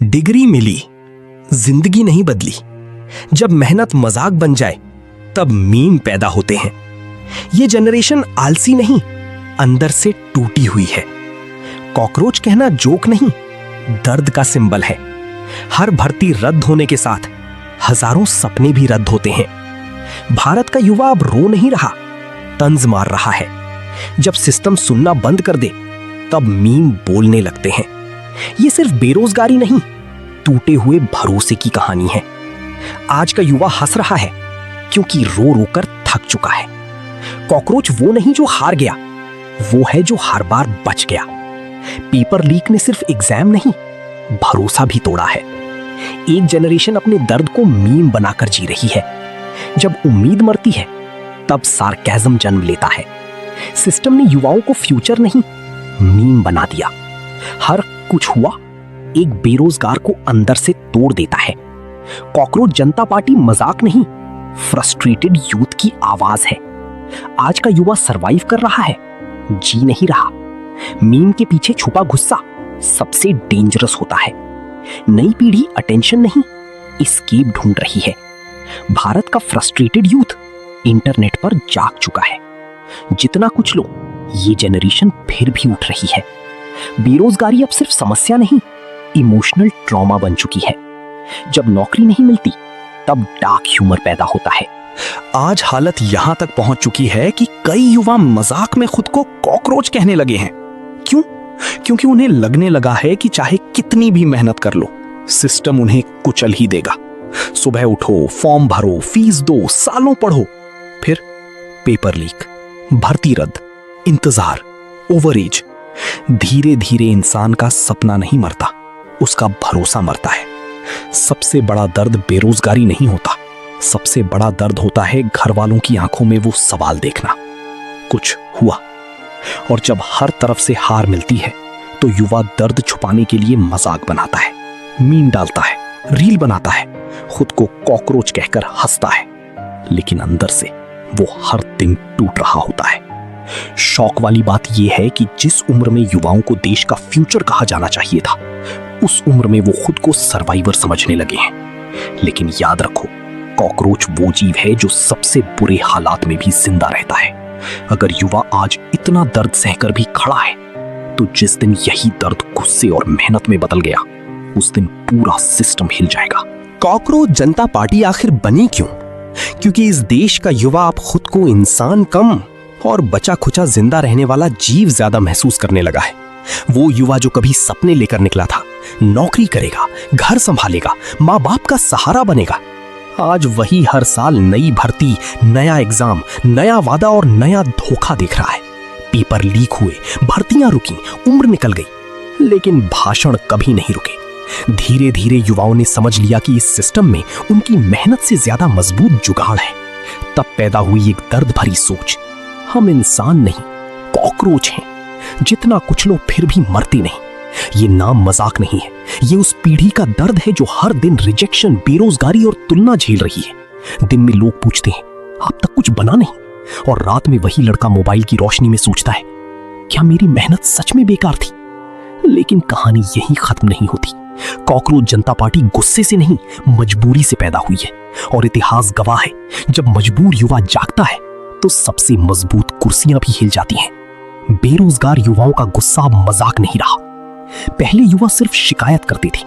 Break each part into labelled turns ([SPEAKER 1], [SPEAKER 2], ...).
[SPEAKER 1] Degree मिली, जिंदगी नहीं बदली। जब मेहनत मजाक बन जाए तब मीम पैदा होते हैं। ये जनरेशन आलसी नहीं, अंदर से टूटी हुई है। कॉकरोच कहना जोक नहीं, दर्द का सिंबल है। हर भर्ती रद्द होने के साथ हजारों सपने भी रद्द होते हैं। भारत का युवा अब रो नहीं रहा, तंज मार रहा है। जब सिस्टम सुनना बंद कर दे तब मीम बोलने लगते हैं। ये सिर्फ बेरोजगारी नहीं, टूटे हुए भरोसे की कहानी है। आज का युवा हंस रहा है क्योंकि रो रो कर थक चुका है। कॉकरोच वो नहीं जो हार गया, वो है जो हर बार बच गया। पेपर लीक ने सिर्फ एग्जाम नहीं, भरोसा भी तोड़ा है। एक जनरेशन अपने दर्द को मीम बनाकर जी रही है। जब उम्मीद मरती है तब सार्केज्म जन्म लेता है। सिस्टम ने युवाओं को फ्यूचर नहीं, मीम बना दिया। हर कुछ हुआ एक बेरोजगार को अंदर से तोड़ देता है। कॉकरोच जनता पार्टी मजाक नहीं, फ्रस्ट्रेटेड यूथ की आवाज है। आज का युवा सरवाइव कर रहा है, जी नहीं रहा। मीम के पीछे छुपा गुस्सा सबसे डेंजरस होता है। नई पीढ़ी अटेंशन नहीं, एस्केप ढूंढ रही है। भारत का फ्रस्ट्रेटेड यूथ इंटरनेट पर जाग चुका है। जितना कुछ लो, ये जनरेशन फिर भी उठ रही है। बेरोजगारी अब सिर्फ समस्या नहीं, इमोशनल ट्रॉमा बन चुकी है। जब नौकरी नहीं मिलती तब डार्क ह्यूमर पैदा होता है।
[SPEAKER 2] आज हालत यहां तक पहुंच चुकी है कि कई युवा मजाक में खुद को कॉकरोच कहने लगे हैं। क्यों? क्योंकि उन्हें लगने लगा है कि चाहे कितनी भी मेहनत कर लो, सिस्टम उन्हें कुचल ही देगा। सुबह उठो, फॉर्म भरो, फीस दो, सालों पढ़ो, फिर पेपर लीक, भर्ती रद्द, इंतजार, ओवरेज। धीरे धीरे इंसान का सपना नहीं मरता, उसका भरोसा मरता है। सबसे बड़ा दर्द बेरोजगारी नहीं होता, सबसे बड़ा दर्द होता है घर वालों की आंखों में वो सवाल देखना। कुछ हुआ, और जब हर तरफ से हार मिलती है तो युवा दर्द छुपाने के लिए मजाक बनाता है, मीम डालता है, रील बनाता है, खुद को कॉकरोच कहकर हंसता है। लेकिन अंदर से वो हर दिन टूट रहा होता है। शौक वाली बात यह है कि जिस उम्र में युवाओं को देश का फ्यूचर कहा जाना चाहिए था, उस उम्र में वो खुद को सर्वाइवर समझने लगे हैं। लेकिन याद रखो, कॉकरोच वो जीव है जो सबसे बुरे हालात में भी जिंदा रहता है। अगर युवा आज इतना दर्द सहकर भी खड़ा है, तो जिस दिन यही दर्द गुस्से और मेहनत में बदल गया, उस दिन पूरा सिस्टम हिल जाएगा।
[SPEAKER 1] कॉकरोच जनता पार्टी आखिर बनी क्यों? क्योंकि इस देश का युवा अब खुद को इंसान कम और बचा खुचा जिंदा रहने वाला जीव ज्यादा महसूस करने लगा है। वो युवा जो कभी सपने लेकर निकला था, नौकरी करेगा, घर संभालेगा, माँ बाप का सहारा बनेगा, आज वही हर साल नई भर्ती, नया एग्जाम, नया वादा और नया धोखा देख रहा है। पेपर लीक हुए, भर्तियां रुकी, उम्र निकल गई, लेकिन भाषण कभी नहीं रुके। धीरे धीरे युवाओं ने समझ लिया कि इस सिस्टम में उनकी मेहनत से ज्यादा मजबूत जुगाड़ है। तब पैदा हुई एक दर्द भरी सोच, हम इंसान नहीं, कॉकरोच हैं। जितना कुछ लो फिर भी मरते नहीं। ये नाम मजाक नहीं है, ये उस पीढ़ी का दर्द है जो हर दिन रिजेक्शन, बेरोजगारी और तुलना झेल रही है। दिन में लोग पूछते हैं, अब तक कुछ बना नहीं, और रात में वही लड़का मोबाइल की रोशनी में सोचता है, क्या मेरी मेहनत सच में बेकार थी? लेकिन कहानी यही खत्म नहीं होती। कॉकरोच जनता पार्टी गुस्से से नहीं, मजबूरी से पैदा हुई है, और इतिहास गवाह है, जब मजबूर युवा जागता है तो सबसे मजबूत कुर्सियां भी हिल जाती हैं। बेरोजगार युवाओं का गुस्सा अब मजाक नहीं रहा। पहले युवा सिर्फ शिकायत करते थे,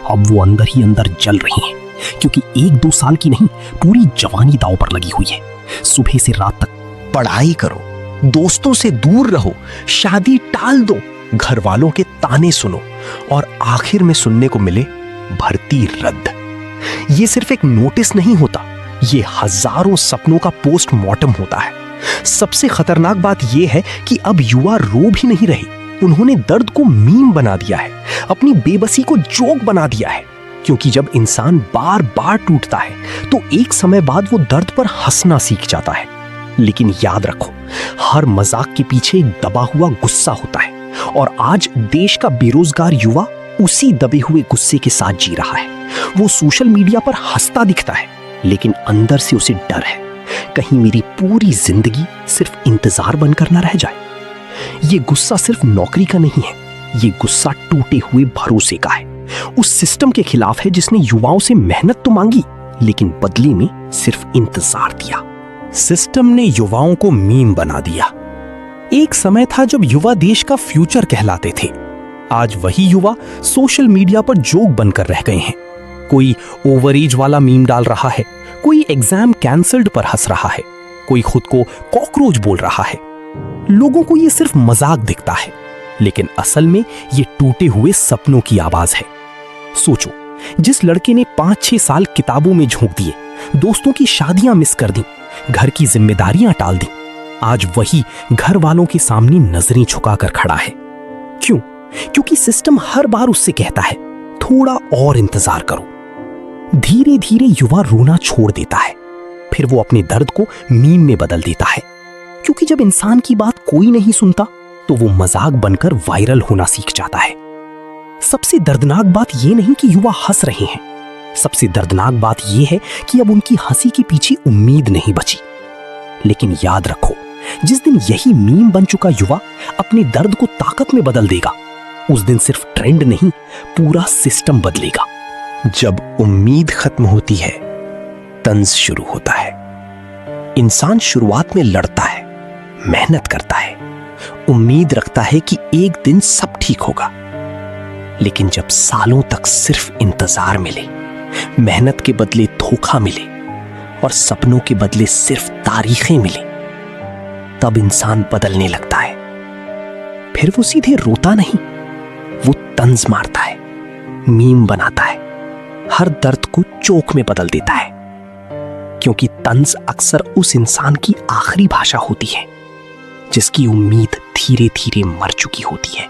[SPEAKER 1] अब वो अंदर ही अंदर जल रही हैं, क्योंकि 1-2 साल की नहीं, पूरी जवानी दांव पर लगी हुई है। सुबह से रात तक
[SPEAKER 3] पढ़ाई करो, दोस्तों से दूर रहो, शादी टाल दो, घर वालों के ताने सुनो, और आखिर में सुनने को मिले भर्ती रद्द। ये सिर्फ एक नोटिस नहीं होता, ये हजारों सपनों का पोस्टमार्टम होता है। सबसे खतरनाक बात यह है कि अब युवा रो भी नहीं रहे, उन्होंने दर्द को मीम बना दिया है, अपनी बेबसी को जोक बना दिया है। क्योंकि जब इंसान बार बार टूटता है तो एक समय बाद वो दर्द पर हंसना सीख जाता है। लेकिन याद रखो, हर मजाक के पीछे एक दबा हुआ गुस्सा होता है, और आज देश का बेरोजगार युवा उसी दबे हुए गुस्से के साथ जी रहा है। वो सोशल मीडिया पर हंसता दिखता है, लेकिन अंदर से उसे डर है, कहीं मेरी पूरी जिंदगी सिर्फ इंतजार बनकर ना रह जाए। ये गुस्सा सिर्फ नौकरी का नहीं है, ये गुस्सा टूटे हुए भरोसे का है। उस सिस्टम के खिलाफ है जिसने युवाओं से मेहनत तो मांगी लेकिन बदले में सिर्फ इंतजार दिया।
[SPEAKER 2] सिस्टम ने युवाओं को मीम बना दिया। एक समय था जब युवा देश का फ्यूचर कहलाते थे। आज वही युवा सोशल मीडिया पर जोक बनकर रह गए हैं। कोई ओवरएज वाला मीम डाल रहा है, कोई एग्जाम कैंसल्ड पर हंस रहा है, कोई खुद को कॉकरोच बोल रहा है। लोगों को ये सिर्फ मजाक दिखता है, लेकिन असल में ये टूटे हुए सपनों की आवाज है। सोचो, जिस लड़के ने 5-6 साल किताबों में झोंक दिए, दोस्तों की शादियां मिस कर दी, घर की जिम्मेदारियां टाल दी, आज वही घर वालों के सामने नजरें झुकाकर खड़ा है। क्यों? क्योंकि सिस्टम हर बार उससे कहता है थोड़ा और इंतजार करो। धीरे धीरे युवा रोना छोड़ देता है, फिर वो अपने दर्द को मीम में बदल देता है। क्योंकि जब इंसान की बात कोई नहीं सुनता तो वो मजाक बनकर वायरल होना सीख जाता है। सबसे दर्दनाक बात ये नहीं कि युवा हंस रहे हैं, सबसे दर्दनाक बात ये है कि अब उनकी हंसी के पीछे उम्मीद नहीं बची। लेकिन याद रखो, जिस दिन यही मीम बन चुका युवा अपने दर्द को ताकत में बदल देगा, उस दिन सिर्फ ट्रेंड नहीं, पूरा सिस्टम बदलेगा।
[SPEAKER 3] जब उम्मीद खत्म होती है, तंज शुरू होता है। इंसान शुरुआत में लड़ता है, मेहनत करता है, उम्मीद रखता है कि एक दिन सब ठीक होगा। लेकिन जब सालों तक सिर्फ इंतजार मिले, मेहनत के बदले धोखा मिले और सपनों के बदले सिर्फ तारीखें मिले, तब इंसान बदलने लगता है। फिर वो सीधे रोता नहीं, वो तंज मारता है, मीम बनाता है, हर दर्द को जोक में बदल देता है। क्योंकि तंज अक्सर उस इंसान की आखिरी भाषा होती है जिसकी उम्मीद धीरे धीरे मर चुकी होती है।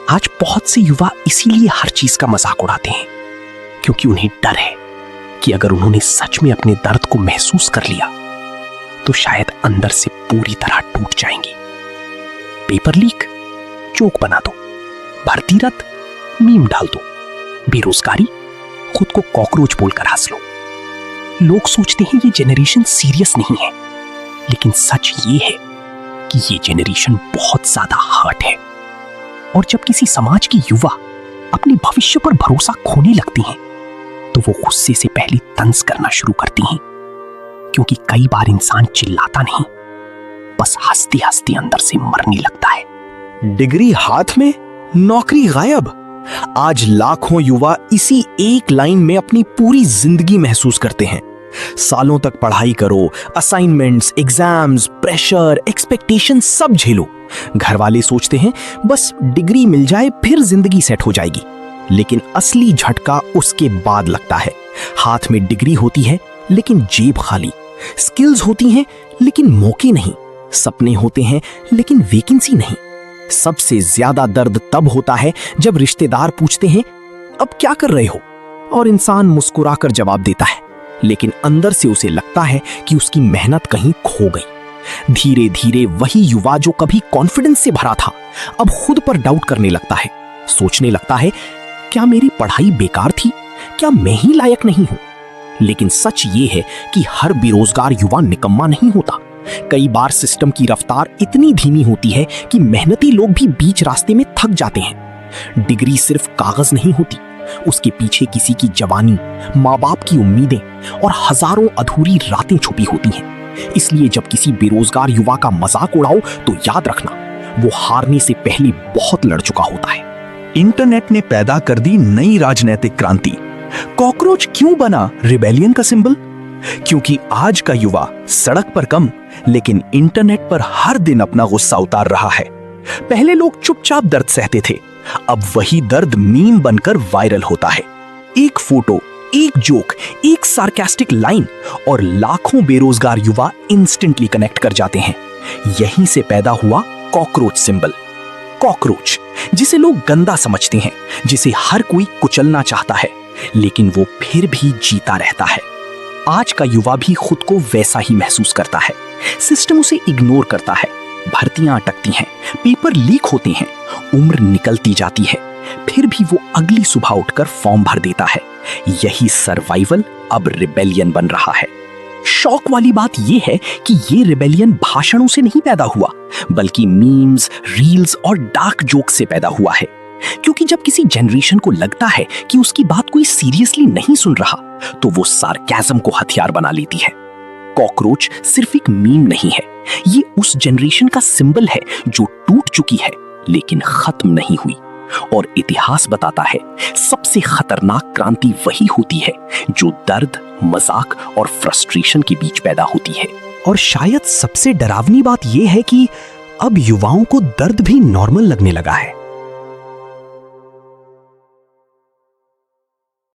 [SPEAKER 3] आज बहुत से युवा इसीलिए हर चीज का मजाक उड़ाते हैं, क्योंकि उन्हें डर है कि अगर उन्होंने सच में अपने दर्द को महसूस कर लिया तो शायद अंदर से पूरी तरह टूट जाएंगे। पेपर लीक, जोक बना दो, भर्ती रद्द, मीम डाल दो, बेरोजगारी, खुद को कॉकरोच बोलकर हंस लो। लोग सोचते हैं ये जेनरेशन सीरियस नहीं है, लेकिन सच ये है कि ये जेनरेशन बहुत ज्यादा हर्ट है। और जब किसी समाज के युवा अपने भविष्य पर भरोसा खोने लगते हैं तो वो गुस्से से पहले तंज करना शुरू करती हैं। क्योंकि कई बार इंसान चिल्लाता नहीं, बस हंसते हंसते अंदर से मरने लगता है।
[SPEAKER 2] डिग्री हाथ में, नौकरी गायब। आज लाखों युवा इसी एक लाइन में अपनी पूरी जिंदगी महसूस करते हैं। सालों तक पढ़ाई करो, असाइनमेंट्स, एग्जाम्स, प्रेशर, एक्सपेक्टेशन सब झेलो। घर वाले सोचते हैं बस डिग्री मिल जाए फिर जिंदगी सेट हो जाएगी, लेकिन असली झटका उसके बाद लगता है। हाथ में डिग्री होती है लेकिन जेब खाली, स्किल्स होती हैं लेकिन मौके नहीं, सपने होते हैं लेकिन वैकेंसी नहीं। सबसे ज्यादा दर्द तब होता है जब रिश्तेदार पूछते हैं अब क्या कर रहे हो, और इंसान मुस्कुराकर जवाब देता है, लेकिन अंदर से उसे लगता है कि उसकी मेहनत कहीं खो गई। धीरे धीरे वही युवा जो कभी कॉन्फिडेंस से भरा था अब खुद पर डाउट करने लगता है, सोचने लगता है क्या मेरी पढ़ाई बेकार थी, क्या मैं ही लायक नहीं हूं। लेकिन सच ये है कि हर बेरोजगार युवा निकम्मा नहीं होता। कई बार सिस्टम की रफ्तार इतनी धीमी होती है कि मेहनती लोग भी बीच रास्ते में थक जाते हैं। डिग्री सिर्फ कागज नहीं होती, उसके पीछे किसी की जवानी, माँ बाप की उम्मीदें और हजारों अधूरी रातें छुपी होती हैं। इसलिए जब किसी बेरोजगार युवा का मजाक उड़ाओ तो याद रखना, वो हारने से पहले बहुत लड़ चुका होता है।
[SPEAKER 4] इंटरनेट ने पैदा कर दी नई राजनीतिक क्रांति। कॉकरोच क्यों बना रिबेलियन का सिंबल? क्योंकि आज का युवा सड़क पर कम लेकिन इंटरनेट पर हर दिन अपना गुस्सा उतार रहा है। पहले लोग चुपचाप दर्द सहते थे, अब वही दर्द मीम बनकर वायरल होता है। एक फोटो, एक जोक, एक सार्कास्टिक लाइन और लाखों बेरोजगार युवा इंस्टेंटली कनेक्ट कर जाते हैं। यहीं से पैदा हुआ कॉकरोच सिंबल। कॉकरोच, जिसे लोग गंदा समझते हैं, जिसे हर कोई कुचलना चाहता है, लेकिन वो फिर भी जीता रहता है। आज का युवा भी खुद को वैसा ही महसूस करता है। सिस्टम उसे इग्नोर करता है, भर्तियां अटकती हैं, पेपर लीक होते हैं, उम्र निकलती जाती है, फिर भी वो अगली सुबह उठकर फॉर्म भर देता है। यही सर्वाइवल अब रिबेलियन बन रहा है। शौक वाली बात यह है कि ये रिबेलियन भाषणों से नहीं पैदा हुआ, बल्कि मीम्स, रील्स और डार्क जोक से पैदा हुआ है।
[SPEAKER 2] क्योंकि जब किसी जनरेशन को लगता है कि उसकी बात कोई सीरियसली नहीं सुन रहा, तो वो सार्केज्म को हथियार बना लेती है। कॉकरोच सिर्फ एक मीम नहीं है, ये उस जनरेशन का सिंबल है जो टूट चुकी है लेकिन खत्म नहीं हुई। और इतिहास बताता है, सबसे खतरनाक क्रांति वही होती है जो दर्द, मजाक और फ्रस्ट्रेशन के बीच पैदा होती है।
[SPEAKER 1] और शायद सबसे डरावनी बात यह है कि अब युवाओं को दर्द भी नॉर्मल लगने लगा है।